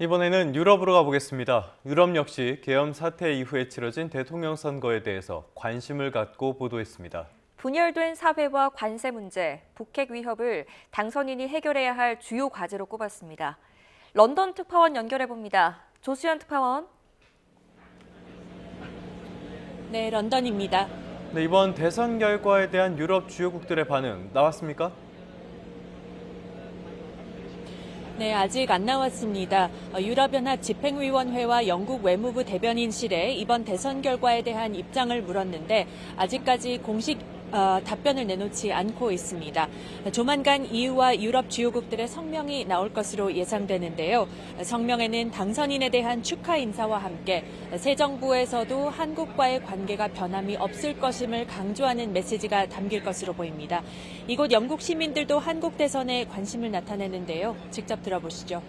이번에는 유럽으로 가보겠습니다. 유럽 역시 계엄 사태 이후에 치러진 대통령 선거에 대해서 관심을 갖고 보도했습니다. 분열된 사회와 관세 문제, 북핵 위협을 당선인이 해결해야 할 주요 과제로 꼽았습니다. 런던 특파원 연결해봅니다. 조수연 특파원. 네, 런던입니다. 네, 이번 대선 결과에 대한 유럽 주요국들의 반응 나왔습니까? 네, 아직 안 나왔습니다. 유럽연합 집행위원회와 영국 외무부 대변인실에 이번 대선 결과에 대한 입장을 물었는데 아직까지 공식 답변을 내놓지 않고 있습니다. 조만간 EU와 유럽 주요국들의 성명이 나올 것으로 예상되는데요. 성명에는 당선인에 대한 축하 인사와 함께 새 정부에서도 한국과의 관계가 변함이 없을 것임을 강조하는 메시지가 담길 것으로 보입니다. 이곳 영국 시민들도 한국 대선에 관심을 나타내는데요. 직접 들어보시죠.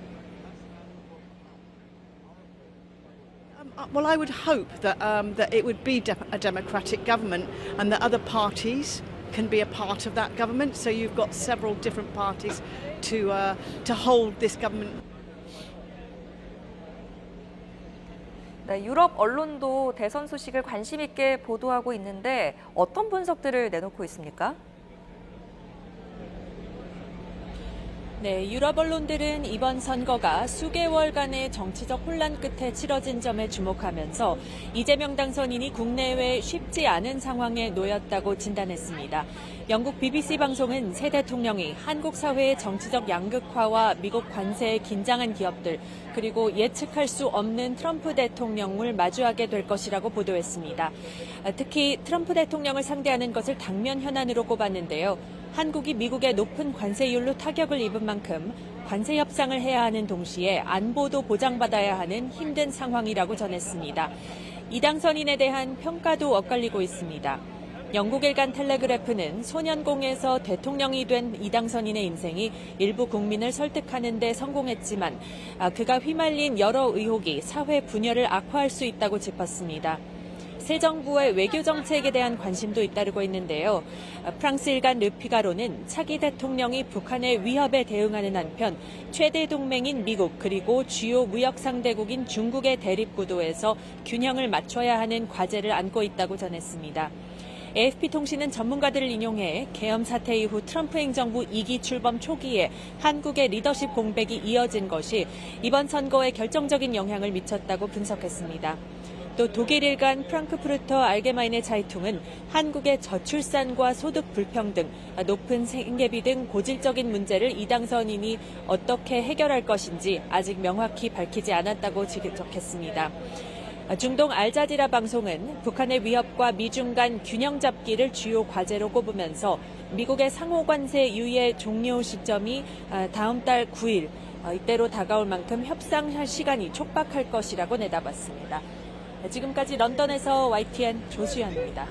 Well, I would hope that it would be a democratic government and that other parties can be a part of that government. So you've got several different parties to hold this government. 네, 유럽 언론도 대선 소식을 관심 있게 보도하고 있는데 어떤 분석들을 내놓고 있습니까? 네, 유럽 언론들은 이번 선거가 수개월간의 정치적 혼란 끝에 치러진 점에 주목하면서 이재명 당선인이 국내외 쉽지 않은 상황에 놓였다고 진단했습니다. 영국 BBC 방송은 새 대통령이 한국 사회의 정치적 양극화와 미국 관세에 긴장한 기업들, 그리고 예측할 수 없는 트럼프 대통령을 마주하게 될 것이라고 보도했습니다. 특히 트럼프 대통령을 상대하는 것을 당면 현안으로 꼽았는데요. 한국이 미국의 높은 관세율로 타격을 입은 만큼 관세 협상을 해야 하는 동시에 안보도 보장받아야 하는 힘든 상황이라고 전했습니다. 이 당선인에 대한 평가도 엇갈리고 있습니다. 영국 일간 텔레그래프는 소년공에서 대통령이 된 이 당선인의 인생이 일부 국민을 설득하는 데 성공했지만 그가 휘말린 여러 의혹이 사회 분열을 악화할 수 있다고 짚었습니다. 새 정부의 외교 정책에 대한 관심도 잇따르고 있는데요. 프랑스 일간 르피가로는 차기 대통령이 북한의 위협에 대응하는 한편 최대 동맹인 미국 그리고 주요 무역 상대국인 중국의 대립 구도에서 균형을 맞춰야 하는 과제를 안고 있다고 전했습니다. AFP통신은 전문가들을 인용해 계엄 사태 이후 트럼프 행정부 2기 출범 초기에 한국의 리더십 공백이 이어진 것이 이번 선거에 결정적인 영향을 미쳤다고 분석했습니다. 또 독일 일간 프랑크푸르터 알게마이네 차이퉁은 한국의 저출산과 소득 불평등, 높은 생계비 등 고질적인 문제를 이 당선인이 어떻게 해결할 것인지 아직 명확히 밝히지 않았다고 지적했습니다. 중동 알자지라 방송은 북한의 위협과 미중 간 균형 잡기를 주요 과제로 꼽으면서 미국의 상호 관세 유예 종료 시점이 다음 달 9일 이때로 다가올 만큼 협상할 시간이 촉박할 것이라고 내다봤습니다. 지금까지 런던에서 YTN 조수연입니다.